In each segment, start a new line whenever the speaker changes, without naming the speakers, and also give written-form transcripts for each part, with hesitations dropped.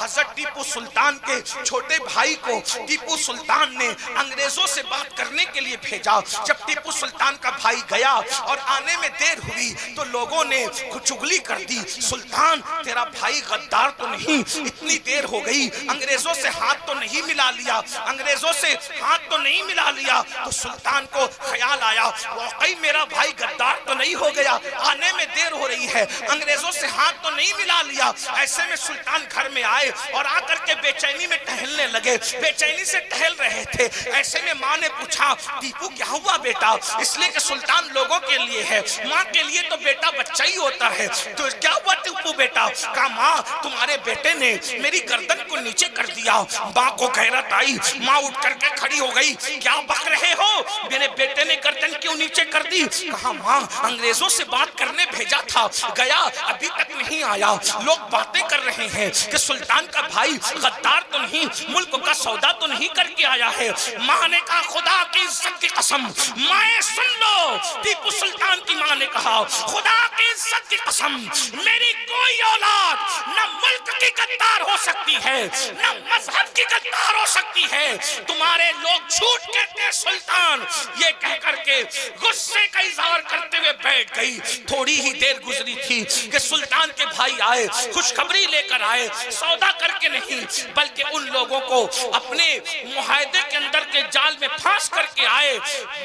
हजरत टीपू सुल्तान के छोटे भाई को टीपू सुल्तान ने अंग्रेजों से बात करने के लिए भेजा। जब टीपू सुल्तान का भाई गया और आने में देर हुई तो लोगों ने चुगली कर दी, सुल्तान तेरा भाई गद्दार तो नहीं, इतनी देर हो गई, अंग्रेजों से हाथ तो नहीं मिला लिया, अंग्रेजों से हाथ तो नहीं मिला लिया। तो सुल्तान को ख्याल आया वाकई मेरा भाई गद्दार तो नहीं हो गया, आने में देर हो रही है, अंग्रेजों से हाथ तो नहीं मिला लिया। ऐसे में सुल्तान घर में आए और आकर के बेचैनी में टहलने लगे, बेचैनी से टहल रहे थे। ऐसे में माँ ने पूछा टीपू क्या हुआ बेटा? इसलिए कि सुल्तान लोगों के लिए है, माँ के लिए तो बेटा बच्चा ही होता है। तो क्या हुआ टीपू बेटा? कहा माँ तुम्हारे बेटे ने मेरी गर्दन को नीचे कर दिया। माँ को गैरत आई, माँ उठ करके खड़ी हो गई, क्या बक रहे हो, मेरे बेटे ने गर्दन क्यों नीचे कर दी? कहा माँ अंग्रेजों से बात करने भेजा था, गया अभी तक नहीं आया, लोग बातें कर रहे हैं कि सुल्तान का भाई गद्दार तो नहीं, मुल्क का सौदा तो नहीं करके आया है। माँ ने कहा खुदा की इज्जत की कसम, माए सुन लो, टीपू सुल्तान की माँ ने कहा खुदा की इज्जत की कसम मेरी कोई औलाद न मुल्क की गद्दार हो सकती है न मजहब की गद्दार हो सकती है, तुम्हारे लोग झूठ कहते हैं सुल्तान। ये कह करके गुस्से का इजहार करते हुए बैठ गई। थोड़ी ही देर गुजरी थी कि सुल्तान के भाई आए, खुशखबरी लेकर आए, सौदा करके नहीं बल्कि उन लोगों को अपने मुआहदे के अंदर के जाल में फांस करके आए।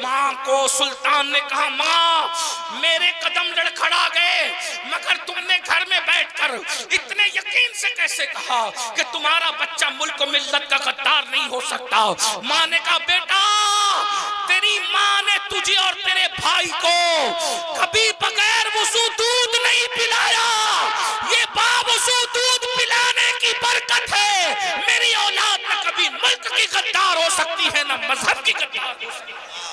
माँ को सुल्तान ने कहा माँ मेरे कदम लड़खड़ा गए, मगर तुमने घर में बैठकर इतने यकीन से कैसे कहा कि तुम्हारा बच्चा मुल्क मिल्लत का गद्दार नहीं हो सकता? माँ ने कहा बेटा तेरी माँ ने तुझे और तेरे भाई को कभी बगैर वुज़ू दूध नहीं पिलाया, ये बावुज़ू दूध पिलाने की बरकत है। मेरी औलाद न कभी मुल्क की गद्दार हो सकती है न मजहब की गद्दार हो सकती है।